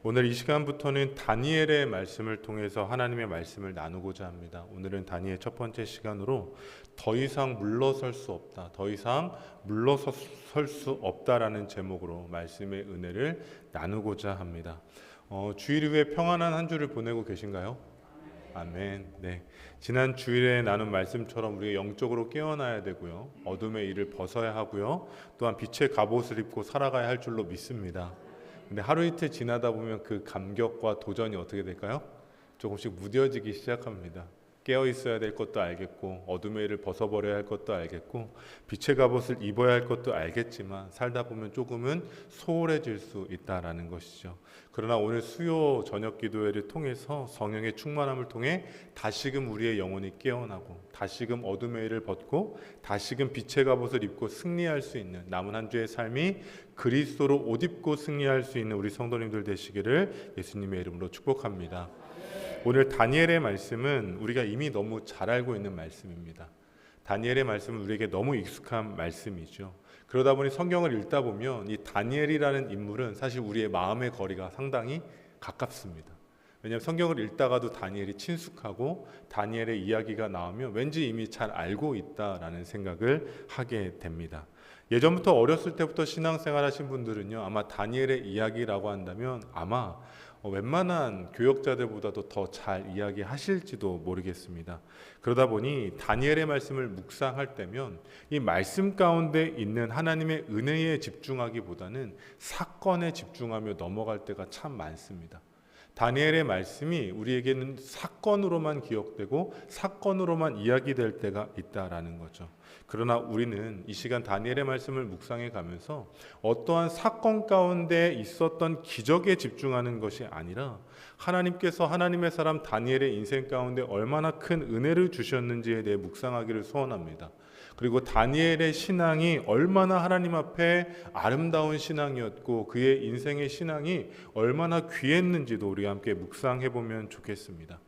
오늘 이 시간부터는 다니엘의 말씀을 통해서 하나님의 말씀을 나누고자 합니다. 오늘은 다니엘 첫 번째 시간으로 더 이상 물러설 수 없다, 더 이상 물러설 수 없다라는 제목으로 말씀의 은혜를 나누고자 합니다. 주일 후에 평안한 한 주를 보내고 계신가요? 아멘. 네. 지난 주일에 나눈 말씀처럼 우리가 영적으로 깨어나야 되고요, 어둠의 일을 벗어야 하고요, 또한 빛의 갑옷을 입고 살아가야 할 줄로 믿습니다. 근데 하루 이틀 지나다 보면 그 감격과 도전이 어떻게 될까요? 조금씩 무뎌지기 시작합니다. 깨어 있어야 될 것도 알겠고, 어둠의 일을 벗어버려야 할 것도 알겠고, 빛의 갑옷을 입어야 할 것도 알겠지만 살다 보면 조금은 소홀해질 수 있다라는 것이죠. 그러나 오늘 수요 저녁 기도회를 통해서 성령의 충만함을 통해 다시금 우리의 영혼이 깨어나고, 다시금 어둠의 일을 벗고, 다시금 빛의 갑옷을 입고 승리할 수 있는 남은 한 주의 삶이 그리스도로 옷 입고 승리할 수 있는 우리 성도님들 되시기를 예수님의 이름으로 축복합니다. 오늘 다니엘의 말씀은 우리가 이미 너무 잘 알고 있는 말씀입니다. 다니엘의 말씀은 우리에게 너무 익숙한 말씀이죠. 그러다 보니 성경을 읽다 보면 이 다니엘이라는 인물은 사실 우리의 마음의 거리가 상당히 가깝습니다. 왜냐하면 성경을 읽다가도 다니엘이 친숙하고 다니엘의 이야기가 나오면 왠지 이미 잘 알고 있다라는 생각을 하게 됩니다. 예전부터 어렸을 때부터 신앙생활 하신 분들은요, 아마 다니엘의 이야기라고 한다면 아마 웬만한 교역자들보다도 더 잘 이야기하실지도 모르겠습니다. 그러다 보니 다니엘의 말씀을 묵상할 때면 이 말씀 가운데 있는 하나님의 은혜에 집중하기보다는 사건에 집중하며 넘어갈 때가 참 많습니다. 다니엘의 말씀이 우리에게는 사건으로만 기억되고 사건으로만 이야기될 때가 있다라는 거죠. 그러나 우리는 이 시간 다니엘의 말씀을 묵상해 가면서 어떠한 사건 가운데 있었던 기적에 집중하는 것이 아니라 하나님께서 하나님의 사람 다니엘의 인생 가운데 얼마나 큰 은혜를 주셨는지에 대해 묵상하기를 소원합니다. 그리고 다니엘의 신앙이 얼마나 하나님 앞에 아름다운 신앙이었고 그의 인생의 신앙이 얼마나 귀했는지도 우리가 함께 묵상해 보면 좋겠습니다.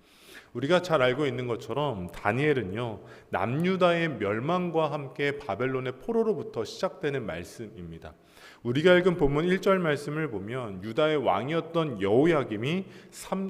우리가 잘 알고 있는 것처럼 다니엘은요, 남유다의 멸망과 함께 바벨론의 포로로부터 시작되는 말씀입니다. 우리가 읽은 본문 1절 말씀을 보면 유다의 왕이었던 여호야김이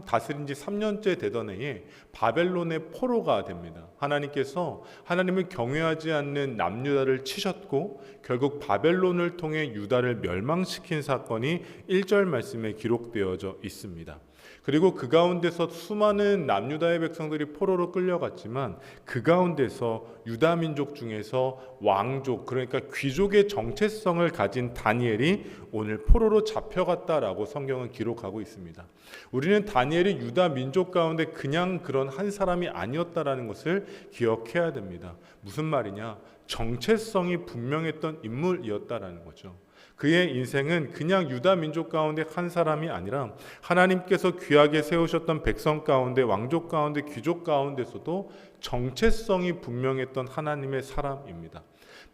다스린 지 3년째 되던 해에 바벨론의 포로가 됩니다. 하나님께서 하나님을 경외하지 않는 남유다를 치셨고 결국 바벨론을 통해 유다를 멸망시킨 사건이 1절 말씀에 기록되어져 있습니다. 그리고 그 가운데서 수많은 남유다의 백성들이 포로로 끌려갔지만 그 가운데서 유다 민족 중에서 왕족, 그러니까 귀족의 정체성을 가진 다니엘이 오늘 포로로 잡혀갔다라고 성경은 기록하고 있습니다. 우리는 다니엘이 유다 민족 가운데 그냥 그런 한 사람이 아니었다라는 것을 기억해야 됩니다. 무슨 말이냐? 정체성이 분명했던 인물이었다라는 거죠. 그의 인생은 그냥 유다 민족 가운데 한 사람이 아니라 하나님께서 귀하게 세우셨던 백성 가운데, 왕족 가운데, 귀족 가운데서도 정체성이 분명했던 하나님의 사람입니다.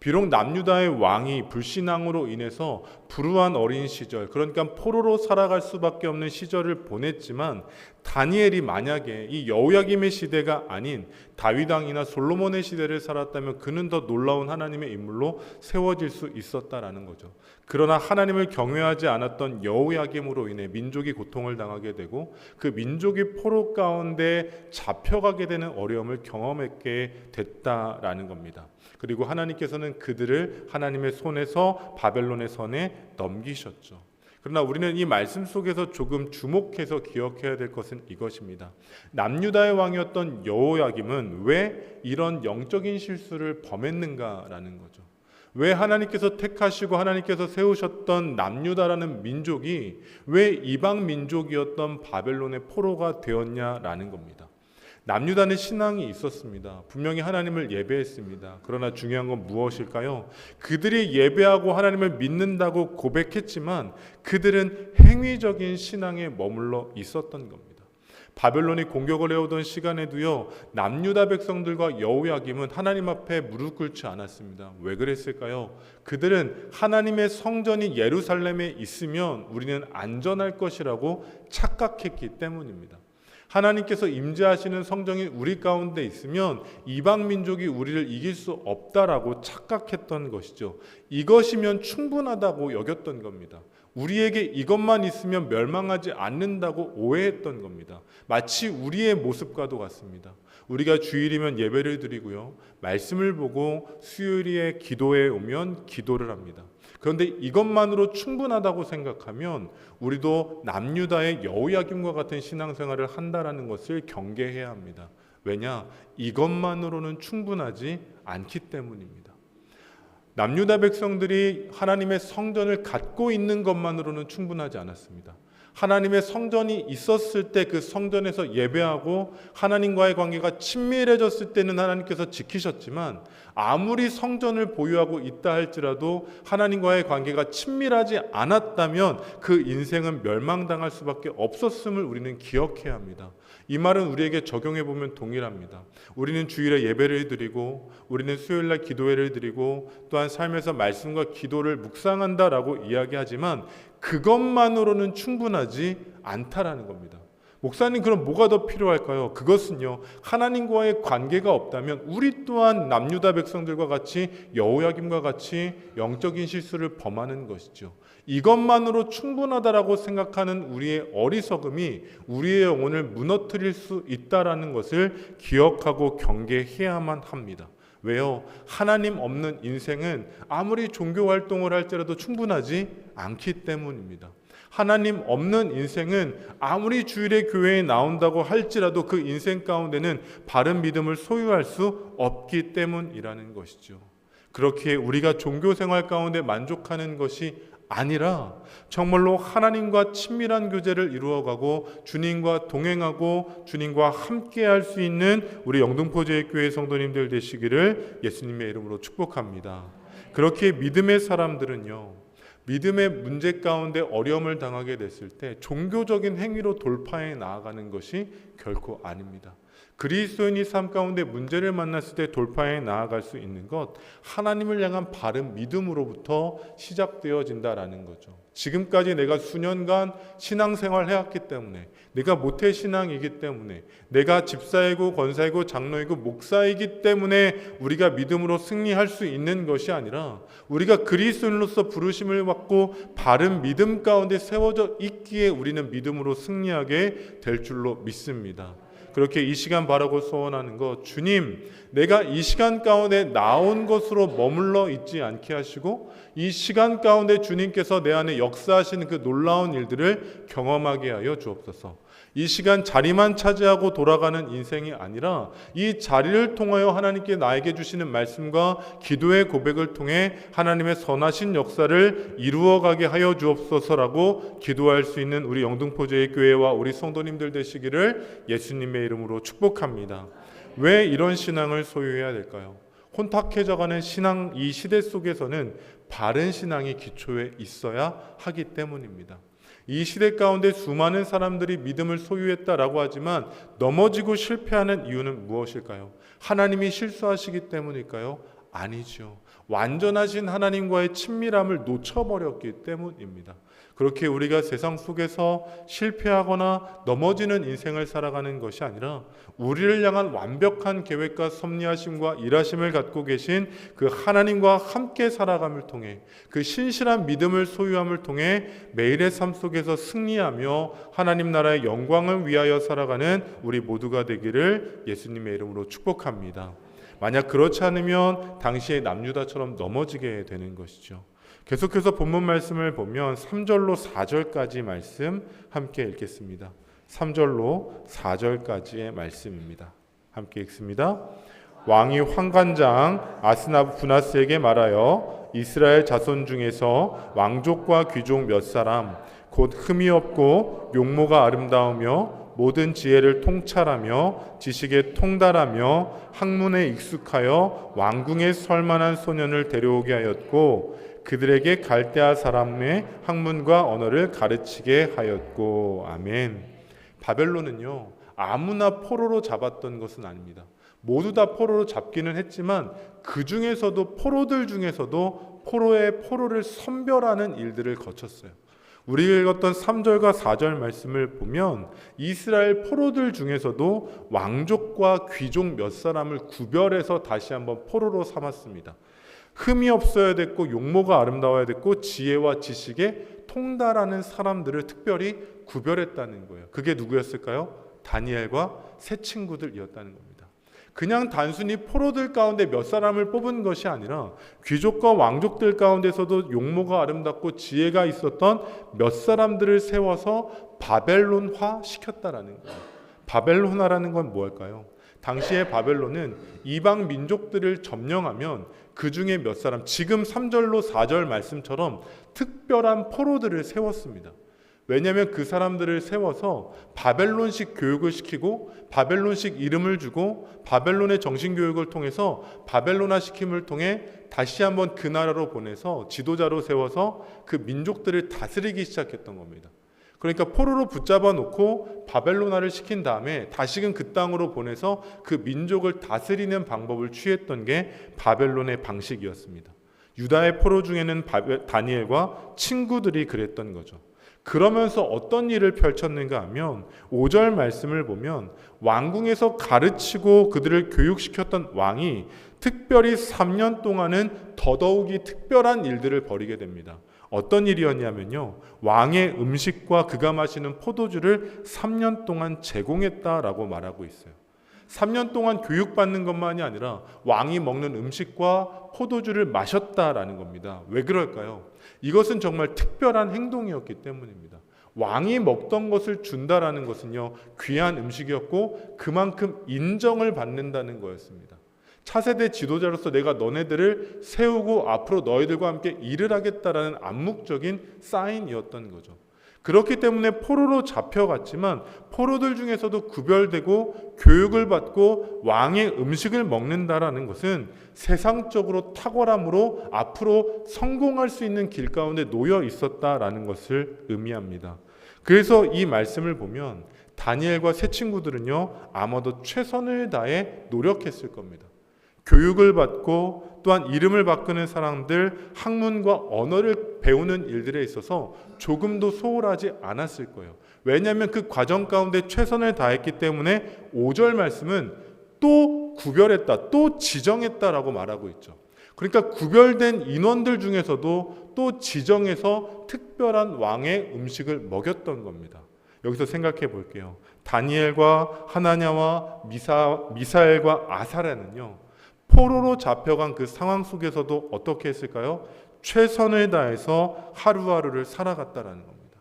비록 남유다의 왕이 불신앙으로 인해서 불우한 어린 시절, 그러니까 포로로 살아갈 수밖에 없는 시절을 보냈지만 다니엘이 만약에 이 여호야김의 시대가 아닌 다윗 왕이나 솔로몬의 시대를 살았다면 그는 더 놀라운 하나님의 인물로 세워질 수 있었다라는 거죠. 그러나 하나님을 경외하지 않았던 여호야김으로 인해 민족이 고통을 당하게 되고 그 민족이 포로 가운데 잡혀가게 되는 어려움을 경험하게 됐다라는 겁니다. 그리고 하나님께서는 그들을 하나님의 손에서 바벨론의 손에 넘기셨죠. 그러나 우리는 이 말씀 속에서 조금 주목해서 기억해야 될 것은 이것입니다. 남유다의 왕이었던 여호야김은 왜 이런 영적인 실수를 범했는가라는 거죠. 왜 하나님께서 택하시고 하나님께서 세우셨던 남유다라는 민족이 왜 이방 민족이었던 바벨론의 포로가 되었냐라는 겁니다. 남유다는 신앙이 있었습니다. 분명히 하나님을 예배했습니다. 그러나 중요한 건 무엇일까요? 그들이 예배하고 하나님을 믿는다고 고백했지만 그들은 행위적인 신앙에 머물러 있었던 겁니다. 바벨론이 공격을 해오던 시간에도요, 남유다 백성들과 여호야김은 하나님 앞에 무릎 꿇지 않았습니다. 왜 그랬을까요? 그들은 하나님의 성전이 예루살렘에 있으면 우리는 안전할 것이라고 착각했기 때문입니다. 하나님께서 임재하시는 성정이 우리 가운데 있으면 이방 민족이 우리를 이길 수 없다라고 착각했던 것이죠. 이것이면 충분하다고 여겼던 겁니다. 우리에게 이것만 있으면 멸망하지 않는다고 오해했던 겁니다. 마치 우리의 모습과도 같습니다. 우리가 주일이면 예배를 드리고요, 말씀을 보고 수요일에 기도에 오면 기도를 합니다. 그런데 이것만으로 충분하다고 생각하면 우리도 남유다의 여호야김과 같은 신앙생활을 한다라는 것을 경계해야 합니다. 왜냐? 이것만으로는 충분하지 않기 때문입니다. 남유다 백성들이 하나님의 성전을 갖고 있는 것만으로는 충분하지 않았습니다. 하나님의 성전이 있었을 때 그 성전에서 예배하고 하나님과의 관계가 친밀해졌을 때는 하나님께서 지키셨지만, 아무리 성전을 보유하고 있다 할지라도 하나님과의 관계가 친밀하지 않았다면 그 인생은 멸망당할 수밖에 없었음을 우리는 기억해야 합니다. 이 말은 우리에게 적용해 보면 동일합니다. 우리는 주일에 예배를 드리고, 우리는 수요일날 기도회를 드리고, 또한 삶에서 말씀과 기도를 묵상한다라고 이야기하지만 그것만으로는 충분하지 않다라는 겁니다. 목사님, 그럼 뭐가 더 필요할까요? 그것은요, 하나님과의 관계가 없다면 우리 또한 남유다 백성들과 같이 여호야김과 같이 영적인 실수를 범하는 것이죠. 이것만으로 충분하다라고 생각하는 우리의 어리석음이 우리의 영혼을 무너뜨릴 수 있다라는 것을 기억하고 경계해야만 합니다. 왜요? 하나님 없는 인생은 아무리 종교 활동을 할지라도 충분하지 않기 때문입니다. 하나님 없는 인생은 아무리 주일에 교회에 나온다고 할지라도 그 인생 가운데는 바른 믿음을 소유할 수 없기 때문이라는 것이죠. 그렇게 우리가 종교 생활 가운데 만족하는 것이 아니라 정말로 하나님과 친밀한 교제를 이루어가고 주님과 동행하고 주님과 함께할 수 있는 우리 영등포제일교회 성도님들 되시기를 예수님의 이름으로 축복합니다. 그렇게 믿음의 사람들은요, 믿음의 문제 가운데 어려움을 당하게 됐을 때 종교적인 행위로 돌파해 나아가는 것이 결코 아닙니다. 그리스도인이 삶 가운데 문제를 만났을 때 돌파해 나아갈 수 있는 것, 하나님을 향한 바른 믿음으로부터 시작되어진다라는 거죠. 지금까지 내가 수년간 신앙생활을 해왔기 때문에, 내가 모태신앙이기 때문에, 내가 집사이고 권사이고 장로이고 목사이기 때문에 우리가 믿음으로 승리할 수 있는 것이 아니라, 우리가 그리스도인으로서 부르심을 받고 바른 믿음 가운데 세워져 있기에 우리는 믿음으로 승리하게 될 줄로 믿습니다. 그렇게 이 시간 바라고 소원하는 것, 주님, 내가 이 시간 가운데 나온 것으로 머물러 있지 않게 하시고 이 시간 가운데 주님께서 내 안에 역사하시는 그 놀라운 일들을 경험하게 하여 주옵소서. 이 시간 자리만 차지하고 돌아가는 인생이 아니라 이 자리를 통하여 하나님께 나에게 주시는 말씀과 기도의 고백을 통해 하나님의 선하신 역사를 이루어가게 하여 주옵소서라고 기도할 수 있는 우리 영등포제일교회와 우리 성도님들 되시기를 예수님의 이름으로 축복합니다. 왜 이런 신앙을 소유해야 될까요? 혼탁해져가는 신앙 이 시대 속에서는 바른 신앙이 기초에 있어야 하기 때문입니다. 이 시대 가운데 수많은 사람들이 믿음을 소유했다라고 하지만 넘어지고 실패하는 이유는 무엇일까요? 하나님이 실수하시기 때문일까요? 아니죠. 완전하신 하나님과의 친밀함을 놓쳐버렸기 때문입니다. 그렇게 우리가 세상 속에서 실패하거나 넘어지는 인생을 살아가는 것이 아니라 우리를 향한 완벽한 계획과 섭리하심과 일하심을 갖고 계신 그 하나님과 함께 살아감을 통해 그 신실한 믿음을 소유함을 통해 매일의 삶 속에서 승리하며 하나님 나라의 영광을 위하여 살아가는 우리 모두가 되기를 예수님의 이름으로 축복합니다. 만약 그렇지 않으면 당시의 남유다처럼 넘어지게 되는 것이죠. 계속해서 본문 말씀을 보면 3절로 4절까지 말씀 함께 읽겠습니다. 3절로 4절까지의 말씀입니다. 함께 읽습니다. 왕이 환관장 아스나부나스에게 말하여 이스라엘 자손 중에서 왕족과 귀족 몇 사람 곧 흠이 없고 용모가 아름다우며 모든 지혜를 통찰하며 지식에 통달하며 학문에 익숙하여 왕궁에 설만한 소년을 데려오게 하였고 그들에게 갈대아 사람의 학문과 언어를 가르치게 하였고. 아멘. 바벨론은요, 아무나 포로로 잡았던 것은 아닙니다. 모두 다 포로로 잡기는 했지만 그 중에서도 포로들 중에서도 포로를 선별하는 일들을 거쳤어요. 우리가 읽었던 3절과 4절 말씀을 보면 이스라엘 포로들 중에서도 왕족과 귀족 몇 사람을 구별해서 다시 한번 포로로 삼았습니다. 흠이 없어야 됐고 용모가 아름다워야 됐고 지혜와 지식에 통달하는 사람들을 특별히 구별했다는 거예요. 그게 누구였을까요? 다니엘과 세 친구들이었다는 겁니다. 그냥 단순히 포로들 가운데 몇 사람을 뽑은 것이 아니라 귀족과 왕족들 가운데서도 용모가 아름답고 지혜가 있었던 몇 사람들을 세워서 바벨론화 시켰다라는 거예요. 바벨론화라는 건 뭘까요? 당시에 바벨론은 이방 민족들을 점령하면 그 중에 몇 사람, 지금 3절로 4절 말씀처럼 특별한 포로들을 세웠습니다. 왜냐하면 그 사람들을 세워서 바벨론식 교육을 시키고 바벨론식 이름을 주고 바벨론의 정신교육을 통해서 바벨론화 시킴을 통해 다시 한번 그 나라로 보내서 지도자로 세워서 그 민족들을 다스리기 시작했던 겁니다. 그러니까 포로로 붙잡아 놓고 바벨론화를 시킨 다음에 다시금 그 땅으로 보내서 그 민족을 다스리는 방법을 취했던 게 바벨론의 방식이었습니다. 유다의 포로 중에는 다니엘과 친구들이 그랬던 거죠. 그러면서 어떤 일을 펼쳤는가 하면 5절 말씀을 보면 왕궁에서 가르치고 그들을 교육시켰던 왕이 특별히 3년 동안은 더더욱이 특별한 일들을 벌이게 됩니다. 어떤 일이었냐면요, 왕의 음식과 그가 마시는 포도주를 3년 동안 제공했다라고 말하고 있어요. 3년 동안 교육받는 것만이 아니라 왕이 먹는 음식과 포도주를 마셨다라는 겁니다. 왜 그럴까요? 이것은 정말 특별한 행동이었기 때문입니다. 왕이 먹던 것을 준다라는 것은요, 귀한 음식이었고 그만큼 인정을 받는다는 거였습니다. 차세대 지도자로서 내가 너네들을 세우고 앞으로 너희들과 함께 일을 하겠다라는 암묵적인 사인이었던 거죠. 그렇기 때문에 포로로 잡혀갔지만 포로들 중에서도 구별되고 교육을 받고 왕의 음식을 먹는다라는 것은 세상적으로 탁월함으로 앞으로 성공할 수 있는 길 가운데 놓여 있었다라는 것을 의미합니다. 그래서 이 말씀을 보면 다니엘과 세 친구들은요, 아마도 최선을 다해 노력했을 겁니다. 교육을 받고 또한 이름을 바꾸는 사람들, 학문과 언어를 배우는 일들에 있어서 조금도 소홀하지 않았을 거예요. 왜냐하면 그 과정 가운데 최선을 다했기 때문에 5절 말씀은 또 구별했다, 또 지정했다라고 말하고 있죠. 그러니까 구별된 인원들 중에서도 또 지정해서 특별한 왕의 음식을 먹였던 겁니다. 여기서 생각해 볼게요. 다니엘과 하나냐와 미사엘과 아사랴는요, 포로로 잡혀간 그 상황 속에서도 어떻게 했을까요? 최선을 다해서 하루하루를 살아갔다라는 겁니다.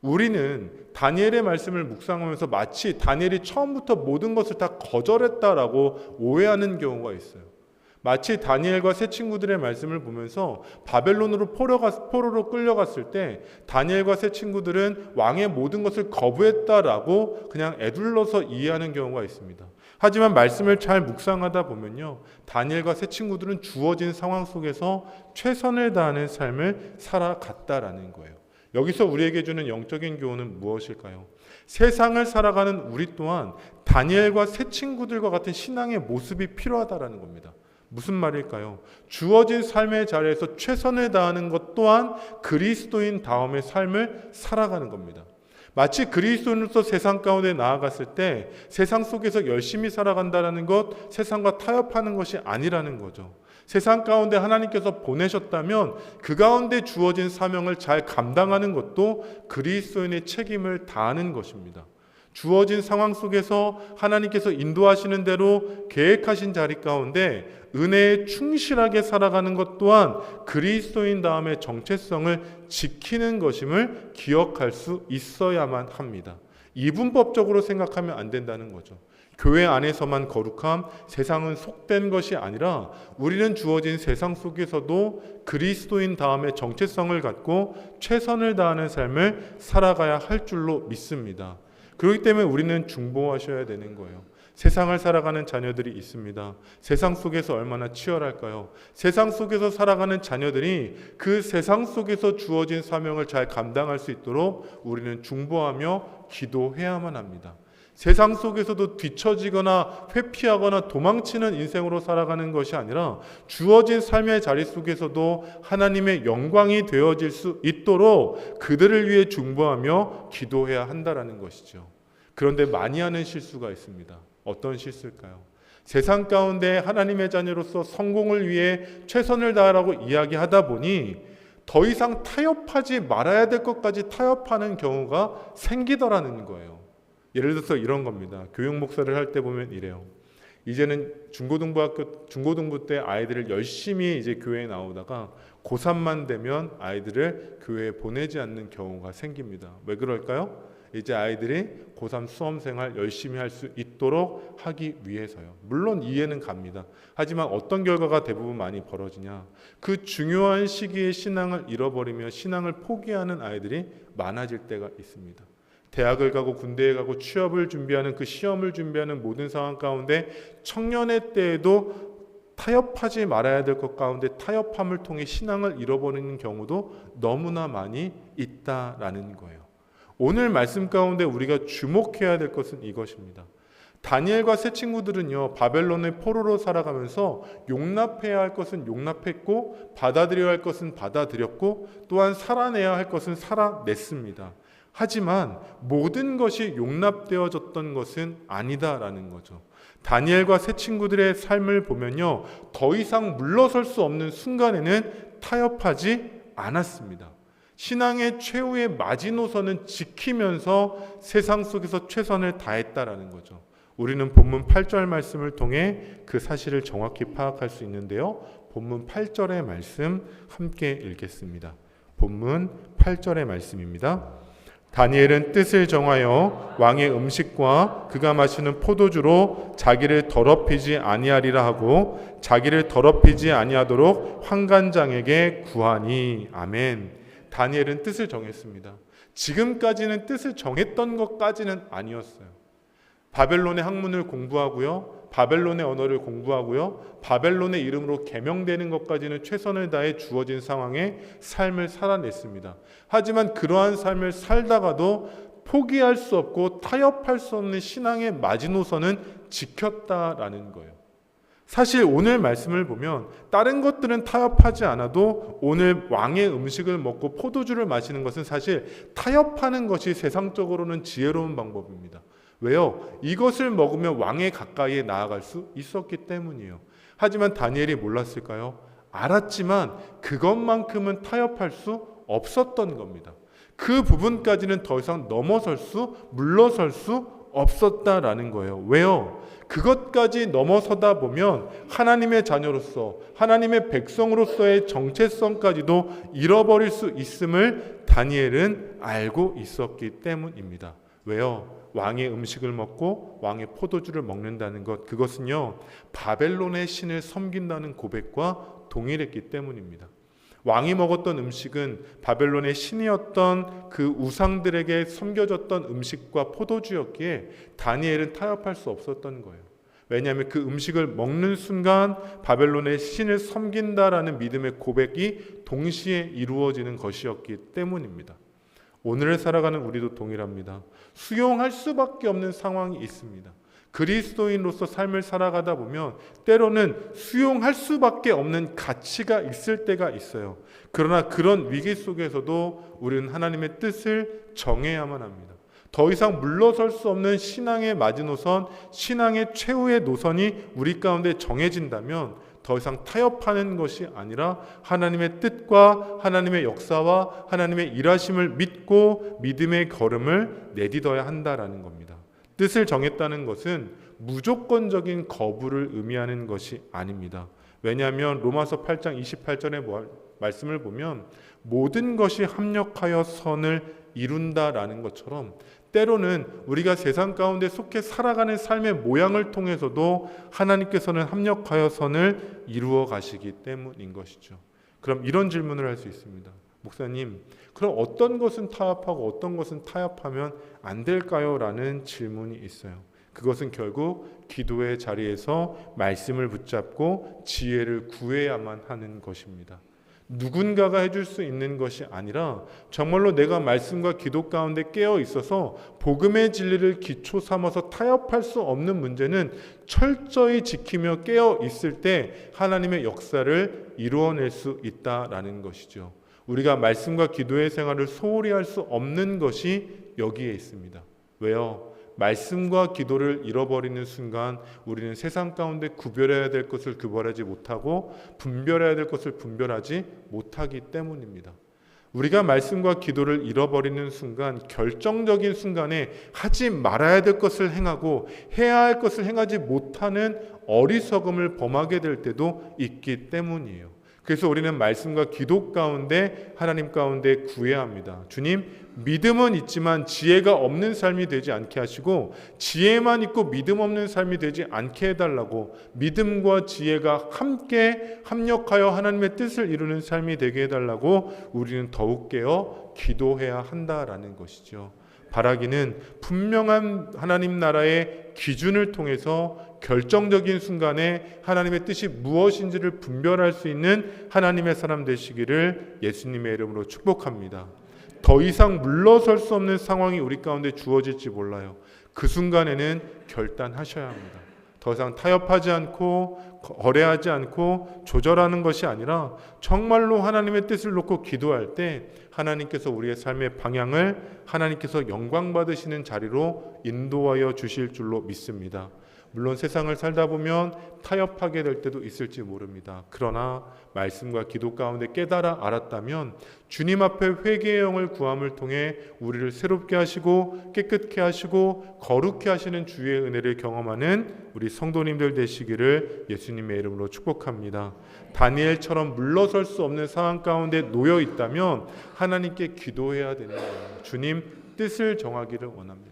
우리는 다니엘의 말씀을 묵상하면서 마치 다니엘이 처음부터 모든 것을 다 거절했다라고 오해하는 경우가 있어요. 마치 다니엘과 세 친구들의 말씀을 보면서 바벨론으로 포로로 끌려갔을 때 다니엘과 세 친구들은 왕의 모든 것을 거부했다라고 그냥 에둘러서 이해하는 경우가 있습니다. 하지만 말씀을 잘 묵상하다 보면요, 다니엘과 세 친구들은 주어진 상황 속에서 최선을 다하는 삶을 살아갔다라는 거예요. 여기서 우리에게 주는 영적인 교훈은 무엇일까요? 세상을 살아가는 우리 또한 다니엘과 세 친구들과 같은 신앙의 모습이 필요하다라는 겁니다. 무슨 말일까요? 주어진 삶의 자리에서 최선을 다하는 것 또한 그리스도인 다음의 삶을 살아가는 겁니다. 마치 그리스도인으로서 세상 가운데 나아갔을 때 세상 속에서 열심히 살아간다는 것, 세상과 타협하는 것이 아니라는 거죠. 세상 가운데 하나님께서 보내셨다면 그 가운데 주어진 사명을 잘 감당하는 것도 그리스도인의 책임을 다하는 것입니다. 주어진 상황 속에서 하나님께서 인도하시는 대로 계획하신 자리 가운데 은혜에 충실하게 살아가는 것 또한 그리스도인 다음의 정체성을 지키는 것임을 기억할 수 있어야만 합니다. 이분법적으로 생각하면 안 된다는 거죠. 교회 안에서만 거룩함, 세상은 속된 것이 아니라 우리는 주어진 세상 속에서도 그리스도인 다음의 정체성을 갖고 최선을 다하는 삶을 살아가야 할 줄로 믿습니다. 그렇기 때문에 우리는 중보하셔야 되는 거예요. 세상을 살아가는 자녀들이 있습니다. 세상 속에서 얼마나 치열할까요? 세상 속에서 살아가는 자녀들이 그 세상 속에서 주어진 사명을 잘 감당할 수 있도록 우리는 중보하며 기도해야만 합니다. 세상 속에서도 뒤처지거나 회피하거나 도망치는 인생으로 살아가는 것이 아니라 주어진 삶의 자리 속에서도 하나님의 영광이 되어질 수 있도록 그들을 위해 중보하며 기도해야 한다는 것이죠. 그런데 많이 하는 실수가 있습니다. 어떤 실수일까요? 세상 가운데 하나님의 자녀로서 성공을 위해 최선을 다하라고 이야기하다 보니 더 이상 타협하지 말아야 될 것까지 타협하는 경우가 생기더라는 거예요. 예를 들어서 이런 겁니다. 교육 목사를 할 때 보면 이래요. 이제는 중고등부 때 아이들을 열심히 이제 교회에 나오다가 고3만 되면 아이들을 교회에 보내지 않는 경우가 생깁니다. 왜 그럴까요? 이제 아이들이 고3 수험생활 열심히 할 수 있도록 하기 위해서요. 물론 이해는 갑니다. 하지만 어떤 결과가 대부분 많이 벌어지냐? 그 중요한 시기에 신앙을 잃어버리며 신앙을 포기하는 아이들이 많아질 때가 있습니다. 대학을 가고 군대에 가고 취업을 준비하는 그 시험을 준비하는 모든 상황 가운데 청년의 때에도 타협하지 말아야 될 것 가운데 타협함을 통해 신앙을 잃어버리는 경우도 너무나 많이 있다라는 거예요. 오늘 말씀 가운데 우리가 주목해야 될 것은 이것입니다. 다니엘과 세 친구들은요, 바벨론의 포로로 살아가면서 용납해야 할 것은 용납했고 받아들여야 할 것은 받아들였고 또한 살아내야 할 것은 살아냈습니다. 하지만 모든 것이 용납되어졌던 것은 아니다라는 거죠. 다니엘과 세 친구들의 삶을 보면요, 더 이상 물러설 수 없는 순간에는 타협하지 않았습니다. 신앙의 최후의 마지노선은 지키면서 세상 속에서 최선을 다했다라는 거죠. 우리는 본문 8절 말씀을 통해 그 사실을 정확히 파악할 수 있는데요. 본문 8절의 말씀 함께 읽겠습니다. 본문 8절의 말씀입니다. 다니엘은 뜻을 정하여 왕의 음식과 그가 마시는 포도주로 자기를 더럽히지 아니하리라 하고 자기를 더럽히지 아니하도록 환관장에게 구하니. 아멘. 다니엘은 뜻을 정했습니다. 지금까지는 뜻을 정했던 것까지는 아니었어요. 바벨론의 학문을 공부하고요, 바벨론의 언어를 공부하고요, 바벨론의 이름으로 개명되는 것까지는 최선을 다해 주어진 상황에 삶을 살아냈습니다. 하지만 그러한 삶을 살다가도 포기할 수 없고 타협할 수 없는 신앙의 마지노선은 지켰다라는 거예요. 사실 오늘 말씀을 보면 다른 것들은 타협하지 않아도 오늘 왕의 음식을 먹고 포도주를 마시는 것은 사실 타협하는 것이 세상적으로는 지혜로운 방법입니다. 왜요? 이것을 먹으면 왕의 가까이에 나아갈 수 있었기 때문이에요. 하지만 다니엘이 몰랐을까요? 알았지만 그것만큼은 타협할 수 없었던 겁니다. 그 부분까지는 더 이상 물러설 수 없었다라는 거예요. 왜요? 그것까지 넘어서다 보면 하나님의 자녀로서 하나님의 백성으로서의 정체성까지도 잃어버릴 수 있음을 다니엘은 알고 있었기 때문입니다. 왜요? 왕의 음식을 먹고 왕의 포도주를 먹는다는 것, 그것은요 바벨론의 신을 섬긴다는 고백과 동일했기 때문입니다. 왕이 먹었던 음식은 바벨론의 신이었던 그 우상들에게 섬겨졌던 음식과 포도주였기에 다니엘은 타협할 수 없었던 거예요. 왜냐하면 그 음식을 먹는 순간 바벨론의 신을 섬긴다라는 믿음의 고백이 동시에 이루어지는 것이었기 때문입니다. 오늘을 살아가는 우리도 동일합니다. 수용할 수밖에 없는 상황이 있습니다. 그리스도인으로서 삶을 살아가다 보면 때로는 수용할 수밖에 없는 가치가 있을 때가 있어요. 그러나 그런 위기 속에서도 우리는 하나님의 뜻을 정해야만 합니다. 더 이상 물러설 수 없는 신앙의 마지노선, 신앙의 최후의 노선이 우리 가운데 정해진다면 더 이상 타협하는 것이 아니라 하나님의 뜻과 하나님의 역사와 하나님의 일하심을 믿고 믿음의 걸음을 내딛어야 한다라는 겁니다. 뜻을 정했다는 것은 무조건적인 거부를 의미하는 것이 아닙니다. 왜냐하면 로마서 8장 28절의 말씀을 보면 모든 것이 합력하여 선을 이룬다라는 것처럼 때로는 우리가 세상 가운데 속해 살아가는 삶의 모양을 통해서도 하나님께서는 합력하여 선을 이루어 가시기 때문인 것이죠. 그럼 이런 질문을 할 수 있습니다. 목사님, 그럼 어떤 것은 타협하고 어떤 것은 타협하면 안 될까요? 라는 질문이 있어요. 그것은 결국 기도의 자리에서 말씀을 붙잡고 지혜를 구해야만 하는 것입니다. 누군가가 해줄 수 있는 것이 아니라 정말로 내가 말씀과 기도 가운데 깨어 있어서 복음의 진리를 기초 삼아서 타협할 수 없는 문제는 철저히 지키며 깨어 있을 때 하나님의 역사를 이루어낼 수 있다라는 것이죠. 우리가 말씀과 기도의 생활을 소홀히 할 수 없는 것이 여기에 있습니다. 왜요? 말씀과 기도를 잃어버리는 순간 우리는 세상 가운데 구별해야 될 것을 구별하지 못하고 분별해야 될 것을 분별하지 못하기 때문입니다. 우리가 말씀과 기도를 잃어버리는 순간, 결정적인 순간에 하지 말아야 될 것을 행하고 해야 할 것을 행하지 못하는 어리석음을 범하게 될 때도 있기 때문이에요. 그래서 우리는 말씀과 기도 가운데 하나님 가운데 구해야 합니다. 주님, 믿음은 있지만 지혜가 없는 삶이 되지 않게 하시고 지혜만 있고 믿음 없는 삶이 되지 않게 해달라고, 믿음과 지혜가 함께 합력하여 하나님의 뜻을 이루는 삶이 되게 해달라고 우리는 더욱 깨어 기도해야 한다라는 것이죠. 바라기는 분명한 하나님 나라의 기준을 통해서 결정적인 순간에 하나님의 뜻이 무엇인지를 분별할 수 있는 하나님의 사람 되시기를 예수님의 이름으로 축복합니다. 더 이상 물러설 수 없는 상황이 우리 가운데 주어질지 몰라요. 그 순간에는 결단하셔야 합니다. 더 이상 타협하지 않고 거래하지 않고 조절하는 것이 아니라 정말로 하나님의 뜻을 놓고 기도할 때 하나님께서 우리의 삶의 방향을 하나님께서 영광 받으시는 자리로 인도하여 주실 줄로 믿습니다. 물론 세상을 살다 보면 타협하게 될 때도 있을지 모릅니다. 그러나 말씀과 기도 가운데 깨달아 알았다면 주님 앞에 회개의 영을 구함을 통해 우리를 새롭게 하시고 깨끗게 하시고 거룩게 하시는 주의 은혜를 경험하는 우리 성도님들 되시기를 예수님의 이름으로 축복합니다. 다니엘처럼 물러설 수 없는 상황 가운데 놓여 있다면 하나님께 기도해야 되는 거예요. 주님, 뜻을 정하기를 원합니다.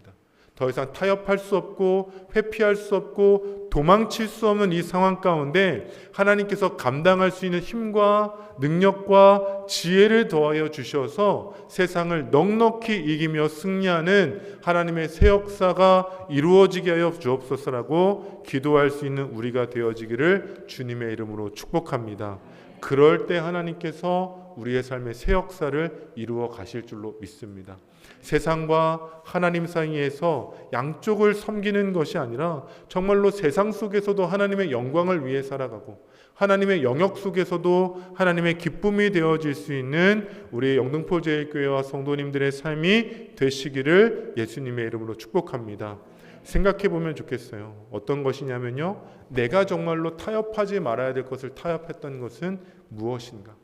더 이상 타협할 수 없고 회피할 수 없고 도망칠 수 없는 이 상황 가운데 하나님께서 감당할 수 있는 힘과 능력과 지혜를 더하여 주셔서 세상을 넉넉히 이기며 승리하는 하나님의 새 역사가 이루어지게 하여 주옵소서라고 기도할 수 있는 우리가 되어지기를 주님의 이름으로 축복합니다. 그럴 때 하나님께서 우리의 삶의 새 역사를 이루어 가실 줄로 믿습니다. 세상과 하나님 사이에서 양쪽을 섬기는 것이 아니라 정말로 세상 속에서도 하나님의 영광을 위해 살아가고 하나님의 영역 속에서도 하나님의 기쁨이 되어질 수 있는 우리 영등포제일교회와 성도님들의 삶이 되시기를 예수님의 이름으로 축복합니다. 생각해 보면 좋겠어요. 어떤 것이냐면요, 내가 정말로 타협하지 말아야 될 것을 타협했던 것은 무엇인가?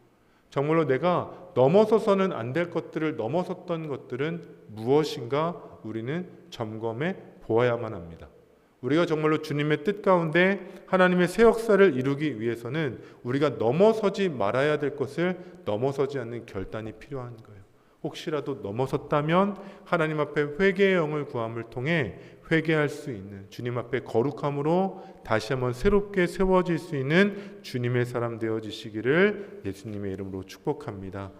정말로 내가 넘어서서는 안 될 것들을 넘어섰던 것들은 무엇인가? 우리는 점검해 보아야만 합니다. 우리가 정말로 주님의 뜻 가운데 하나님의 새 역사를 이루기 위해서는 우리가 넘어서지 말아야 될 것을 넘어서지 않는 결단이 필요한 거예요. 혹시라도 넘어섰다면 하나님 앞에 회개의 영을 구함을 통해 회개할 수 있는, 주님 앞에 거룩함으로 다시 한번 새롭게 세워질 수 있는 주님의 사람 되어지시기를 예수님의 이름으로 축복합니다.